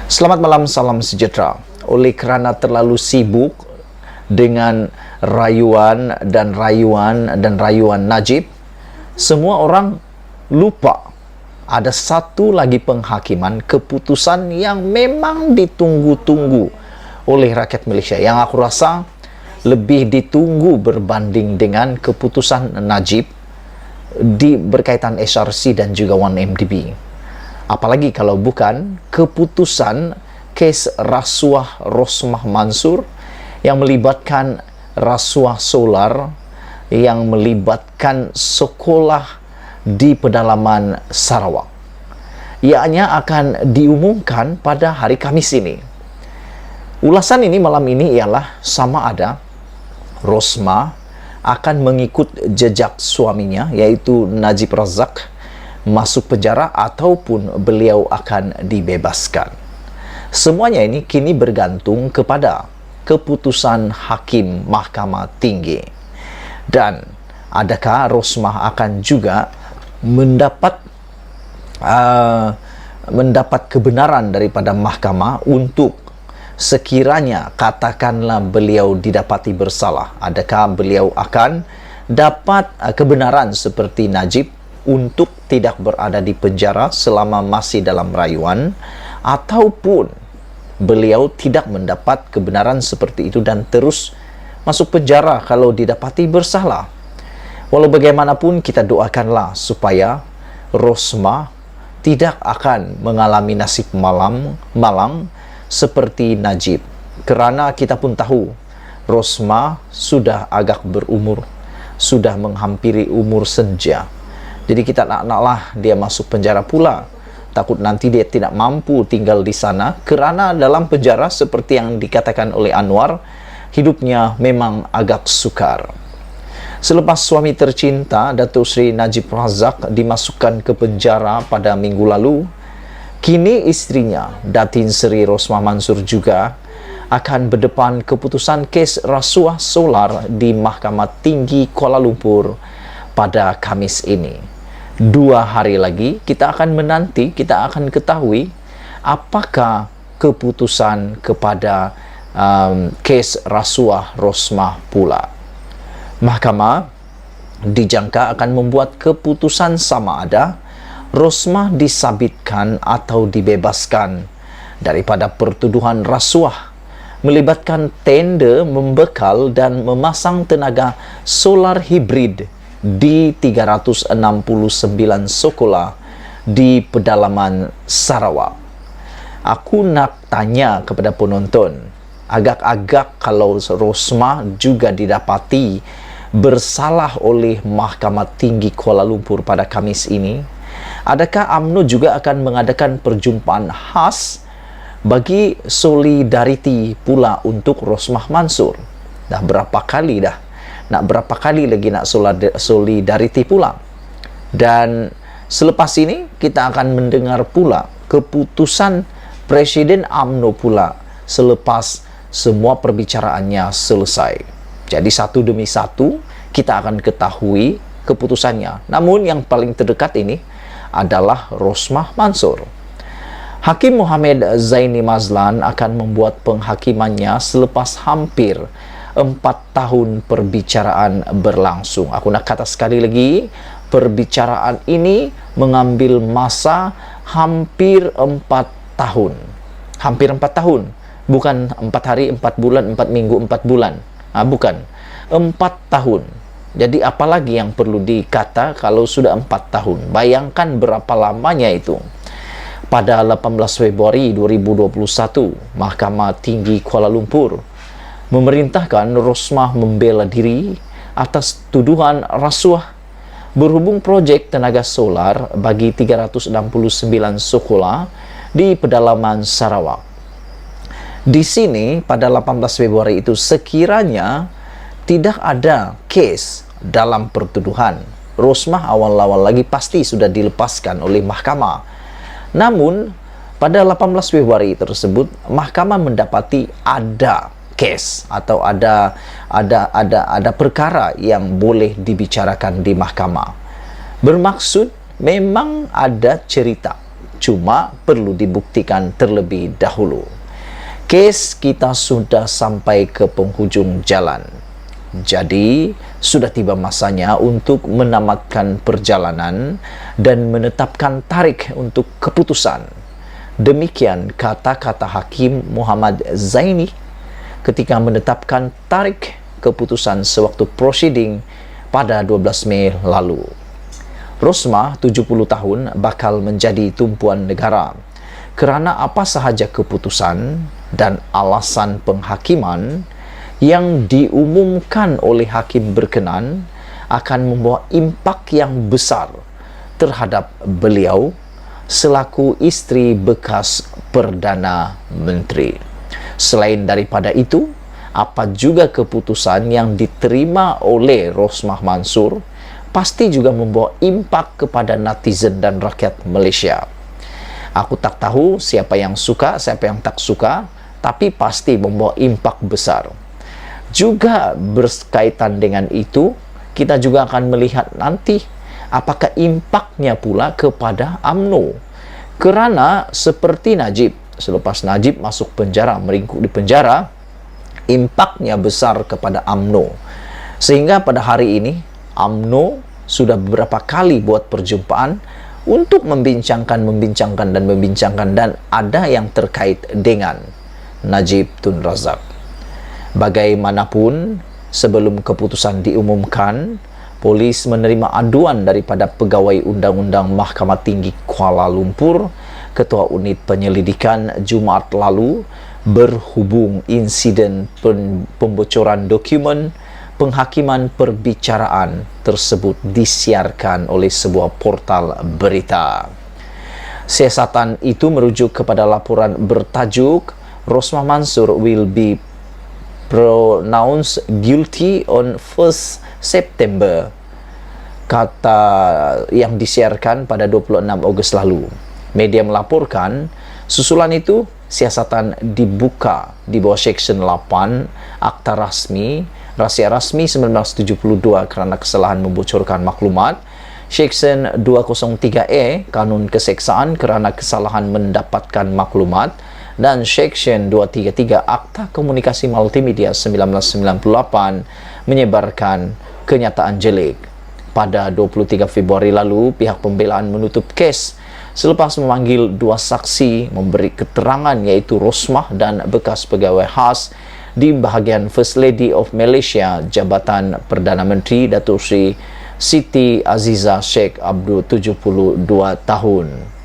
Selamat malam, salam sejahtera. Oleh kerana terlalu sibuk dengan rayuan Najib, semua orang lupa ada satu lagi penghakiman keputusan yang memang ditunggu-tunggu oleh rakyat Malaysia, yang aku rasa lebih ditunggu berbanding dengan keputusan Najib berkaitan SRC dan juga 1MDB. Apalagi kalau bukan keputusan kes rasuah Rosmah Mansur yang melibatkan rasuah solar, yang melibatkan sekolah di pedalaman Sarawak. Ianya akan diumumkan pada hari Khamis ini. Ulasan ini malam ini ialah sama ada Rosmah akan mengikut jejak suaminya, iaitu Najib Razak, masuk penjara ataupun beliau akan dibebaskan. Semuanya ini kini bergantung kepada keputusan Hakim Mahkamah Tinggi. Dan adakah Rosmah akan juga mendapat kebenaran daripada mahkamah untuk sekiranya katakanlah beliau didapati bersalah, adakah beliau akan dapat kebenaran seperti Najib untuk tidak berada di penjara selama masih dalam rayuan, ataupun beliau tidak mendapat kebenaran seperti itu dan terus masuk penjara kalau didapati bersalah. Walau bagaimanapun, kita doakanlah supaya Rosmah tidak akan mengalami nasib malang seperti Najib, kerana kita pun tahu Rosmah sudah agak berumur, sudah menghampiri umur senja. Jadi kita naklah dia masuk penjara pula. Takut nanti dia tidak mampu tinggal di sana, kerana dalam penjara seperti yang dikatakan oleh Anwar, hidupnya memang agak sukar. Selepas suami tercinta Datuk Seri Najib Razak dimasukkan ke penjara pada minggu lalu, kini istrinya Datin Seri Rosmah Mansur juga akan berdepan keputusan kes rasuah solar di Mahkamah Tinggi Kuala Lumpur pada Khamis ini. 2 hari lagi kita akan menanti, kita akan ketahui apakah keputusan kepada kes rasuah Rosmah pula. Mahkamah dijangka akan membuat keputusan sama ada Rosmah disabitkan atau dibebaskan daripada pertuduhan rasuah melibatkan tender membekal dan memasang tenaga solar hibrid di 369 sekolah di pedalaman Sarawak. Aku nak tanya kepada penonton, agak-agak kalau Rosmah juga didapati bersalah oleh Mahkamah Tinggi Kuala Lumpur pada Khamis ini, adakah UMNO juga akan mengadakan perjumpaan khas bagi solidariti pula untuk Rosmah Mansur? Dah berapa kali dah? Nak berapa kali lagi nak solidariti pula? Dan selepas ini kita akan mendengar pula keputusan Presiden UMNO pula selepas semua perbicaraannya selesai. Jadi satu demi satu kita akan ketahui keputusannya. Namun yang paling terdekat ini adalah Rosmah Mansur. Hakim Mohamed Zaini Mazlan akan membuat penghakimannya selepas hampir 4 tahun perbicaraan berlangsung. Aku nak kata sekali lagi, perbicaraan ini mengambil masa hampir 4 tahun. Hampir 4 tahun. Bukan 4 hari, 4 bulan, 4 minggu, 4 bulan. Bukan. 4 tahun. Jadi apalagi yang perlu dikata kalau sudah 4 tahun. Bayangkan berapa lamanya itu. Pada 18 Februari 2021, Mahkamah Tinggi Kuala Lumpur memerintahkan Rosmah membela diri atas tuduhan rasuah berhubung projek tenaga solar bagi 369 sekolah di pedalaman Sarawak. Di sini pada 18 Februari itu sekiranya tidak ada kes dalam pertuduhan, Rosmah awal-awal lagi pasti sudah dilepaskan oleh mahkamah. Namun pada 18 Februari tersebut mahkamah mendapati ada kes atau ada perkara yang boleh dibicarakan di mahkamah. Bermaksud memang ada cerita cuma perlu dibuktikan terlebih dahulu. Kes kita sudah sampai ke penghujung jalan. Jadi, sudah tiba masanya untuk menamatkan perjalanan dan menetapkan tarikh untuk keputusan. Demikian kata-kata Hakim Muhammad Zaini ketika menetapkan tarikh keputusan sewaktu proceeding pada 12 Mei lalu. Rosmah, 70 tahun, bakal menjadi tumpuan negara kerana apa sahaja keputusan dan alasan penghakiman yang diumumkan oleh hakim berkenan akan membawa impak yang besar terhadap beliau selaku isteri bekas Perdana Menteri. Selain daripada itu, apa juga keputusan yang diterima oleh Rosmah Mansur pasti juga membawa impak kepada netizen dan rakyat Malaysia. Aku tak tahu siapa yang suka, siapa yang tak suka, tapi pasti membawa impak besar. Juga berkaitan dengan itu, kita juga akan melihat nanti apakah impaknya pula kepada UMNO. Kerana seperti Najib, selepas Najib masuk penjara, meringkuk di penjara, impaknya besar kepada UMNO. Sehingga pada hari ini, UMNO sudah beberapa kali buat perjumpaan untuk membincangkan dan ada yang terkait dengan Najib Tun Razak. Bagaimanapun, sebelum keputusan diumumkan, polis menerima aduan daripada Pegawai Undang-Undang Mahkamah Tinggi Kuala Lumpur, Ketua Unit Penyelidikan Jumaat lalu, berhubung insiden pembocoran dokumen penghakiman perbicaraan tersebut disiarkan oleh sebuah portal berita. Siasatan itu merujuk kepada laporan bertajuk Rosmah Mansur will be pronounced guilty on 1st September, kata yang disiarkan pada 26 Ogos lalu. Media melaporkan susulan itu siasatan dibuka di bawah Seksyen 8 Akta Rahsia Rasmi 1972 kerana kesalahan membocorkan maklumat, Seksyen 203E Kanun Keseksaan kerana kesalahan mendapatkan maklumat, dan Seksyen 233 Akta Komunikasi Multimedia 1998 menyebarkan kenyataan jelek. Pada 23 Februari lalu, pihak pembelaan menutup kes selepas memanggil dua saksi memberi keterangan, iaitu Rosmah dan bekas pegawai khas di bahagian First Lady of Malaysia, Jabatan Perdana Menteri Datuk Seri Siti Aziza Sheikh Abdul, 72 tahun.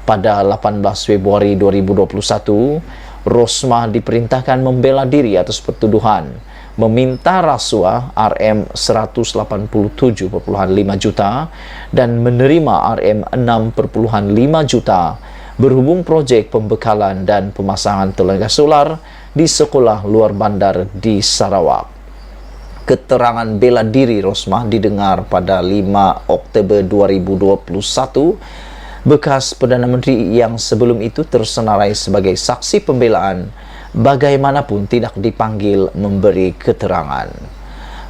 Pada 18 Februari 2021, Rosmah diperintahkan membela diri atas pertuduhan meminta rasuah RM187.5 juta dan menerima RM6.5 juta berhubung projek pembekalan dan pemasangan tenaga solar di sekolah luar bandar di Sarawak. Keterangan bela diri Rosmah didengar pada 5 Oktober 2021. Bekas Perdana Menteri yang sebelum itu tersenarai sebagai saksi pembelaan bagaimanapun tidak dipanggil memberi keterangan.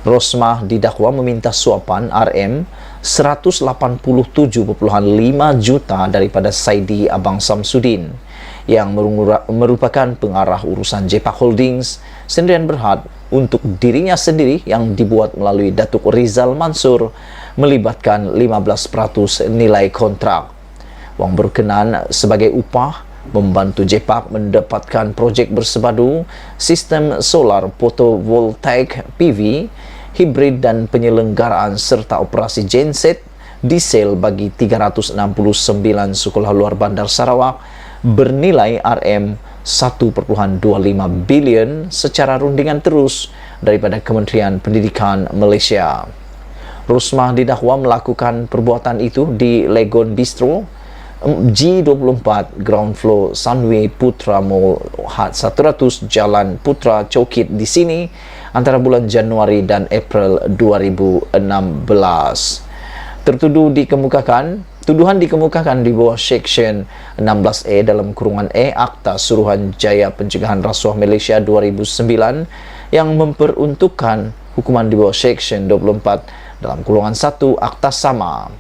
Rosmah didakwa meminta suapan RM187.5 juta daripada Saidi Abang Samsudin yang merupakan pengarah urusan Jepak Holdings Sdn Berhad untuk dirinya sendiri yang dibuat melalui Datuk Rizal Mansur melibatkan 15% nilai kontrak. Wang berkenan sebagai upah membantu Jepak mendapatkan projek bersepadu sistem solar fotovoltaik PV, hibrid dan penyelenggaraan serta operasi genset diesel bagi 369 sekolah luar bandar Sarawak bernilai RM1.25 bilion secara rundingan terus daripada Kementerian Pendidikan Malaysia. Rosmah didakwa melakukan perbuatan itu di Legon Bistro G24 Ground Floor Sunway Putra Mall Hat 100 Jalan Putra Cokit di sini antara bulan Januari dan April 2016. Tuduhan dikemukakan di bawah Seksyen 16E dalam kurungan E Akta Suruhan Jaya Pencegahan Rasuah Malaysia 2009 yang memperuntukkan hukuman di bawah Seksyen 24 dalam kurungan 1 Akta sama.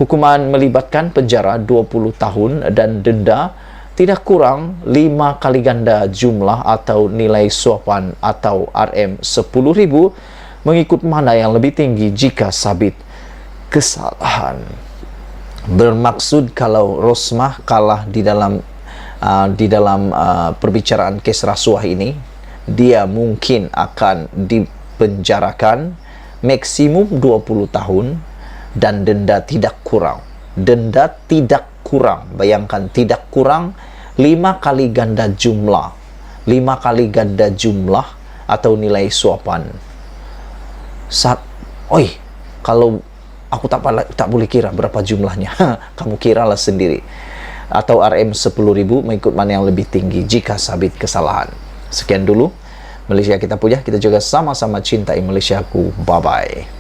Hukuman melibatkan penjara 20 tahun dan denda tidak kurang 5 kali ganda jumlah atau nilai suapan atau Rm10.000 mengikut mana yang lebih tinggi jika sabit kesalahan. Bermaksud kalau Rosmah kalah di dalam perbicaraan kes rasuah ini, dia mungkin akan dipenjarakan maksimum 20 tahun dan denda tidak kurang. Denda tidak kurang, bayangkan, tidak kurang 5 kali ganda jumlah. 5 kali ganda jumlah atau nilai suapan. Kalau aku tak boleh kira berapa jumlahnya. Kamu kiralah sendiri. Atau Rm10.000 mengikut mana yang lebih tinggi jika sabit kesalahan. Sekian dulu Malaysia kita punya. Kita juga sama-sama cintai Malaysiaku. Bye-bye.